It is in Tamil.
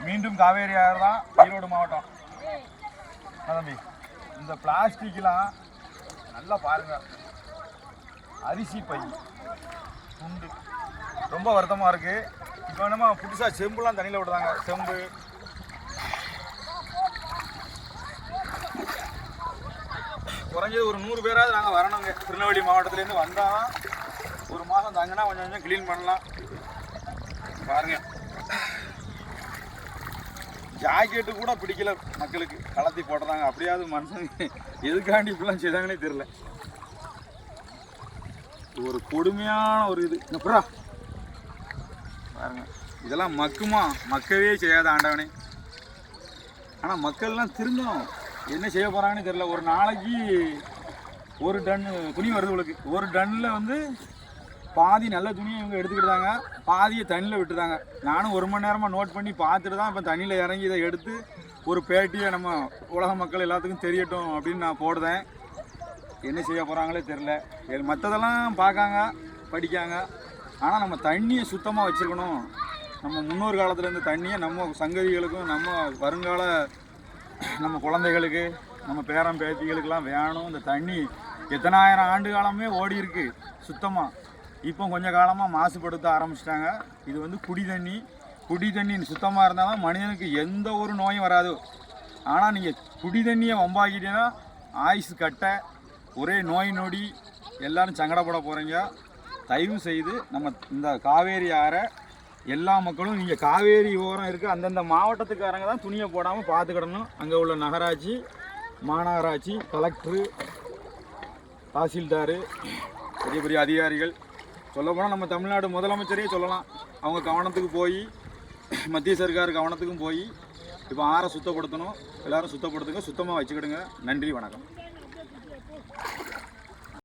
மீண்டும் காவேரி ஆறு தான் ஈரோடு மாவட்டம். தம்பி இந்த பிளாஸ்டிக்லாம் நல்லா பாருங்க. அரிசி பை துண்டு ரொம்ப வருத்தமாக இருக்குது. இப்போ என்னமா புதுசாக செம்புலாம் தண்ணியில் விடுறாங்க. செம்பு குறைஞ்சது ஒரு 100 பேராவது நாங்கள் வரணுங்க. திருநெல்வேலி மாவட்டத்துலேருந்து வந்தால் ஒரு மாதம் தங்கினா கொஞ்சம் கொஞ்சம் க்ளீன் பண்ணலாம். பாருங்க, ஜாக்கெட்டு கூட பிடிக்கல மக்களுக்கு, கலத்தி போட்டுறாங்க. அப்படியாவது மனுஷன் எதுக்காண்டி இப்படிலாம் செய்தாங்கன்னே தெரில. ஒரு கொடுமையான ஒரு இது அப்புறம் பாருங்க. இதெல்லாம் மக்குமா? மக்கவே செய்யாத ஆண்டவனே. ஆனால் மக்கள்லாம் திரும்பணும் என்ன செய்ய போகிறாங்கன்னு தெரில. ஒரு நாளைக்கு 1 டன் துணி வருது உங்களுக்கு. 1 டன்னில் வந்து பாதி நல்ல துணியை இவங்க எடுத்துக்கிட்டாங்க, பாதியை தண்ணியில் விட்டுதாங்க. நானும் 1 மணி நேரமாக நோட் பண்ணி பார்த்துட்டு தான் இப்போ தண்ணியில் இறங்கி இதை எடுத்து ஒரு பேட்டியை நம்ம உலக மக்கள் எல்லாத்துக்கும் தெரியட்டும் அப்படின்னு நான் போடுறேன். என்ன செய்ய போகிறாங்களே தெரில. மற்றதெல்லாம் பார்க்காங்க, படிக்காங்க. ஆனால் நம்ம தண்ணியை சுத்தமாக வச்சுருக்கணும். நம்ம முன்னோர் காலத்துலேருந்து தண்ணியை நம்ம சங்கதிகளுக்கும் நம்ம வருங்கால நம்ம குழந்தைகளுக்கு நம்ம பேரன் பேத்திகளுக்கெல்லாம் வேணும். இந்த தண்ணி எத்தனாயிரம் ஆண்டு காலமே ஓடி இருக்குது சுத்தமாக. இப்போ கொஞ்சம் காலமாக மாசுபடுத்த ஆரம்பிச்சிட்டாங்க. இது வந்து குடி தண்ணி சுத்தமாக இருந்தால் தான் மனிதனுக்கு எந்த ஒரு நோயும் வராது. ஆனால் நீங்கள் குடி தண்ணியை வம்பாக்கிட்டீங்கன்னா ஆயுசு கட்ட, ஒரே நோய் நொடி, எல்லோரும் சங்கடப்பட போகிறீங்க. தயவு செய்து நம்ம இந்த காவேரி ஆறை எல்லா மக்களும், நீங்கள் காவேரி ஓரம் இருக்குது அந்தந்த மாவட்டத்துக்காரங்க தான் துணியை போடாமல் பார்த்துக்கிடணும். அங்கே உள்ள நகராட்சி, மாநகராட்சி, கலெக்டரு, தாசில்தார், பெரிய பெரிய அதிகாரிகள், சொல்லப்போனால் நம்ம தமிழ்நாடு முதலமைச்சரே சொல்லலாம். அவங்க கவனத்துக்கு போய், மத்திய சர்க்கார் கவனத்துக்கும் போய் இப்போ ஆறை சுத்தப்படுத்தணும். எல்லோரும் சுத்தப்படுத்துங்க, சுத்தமாக வச்சுக்கிடுங்க. நன்றி, வணக்கம்.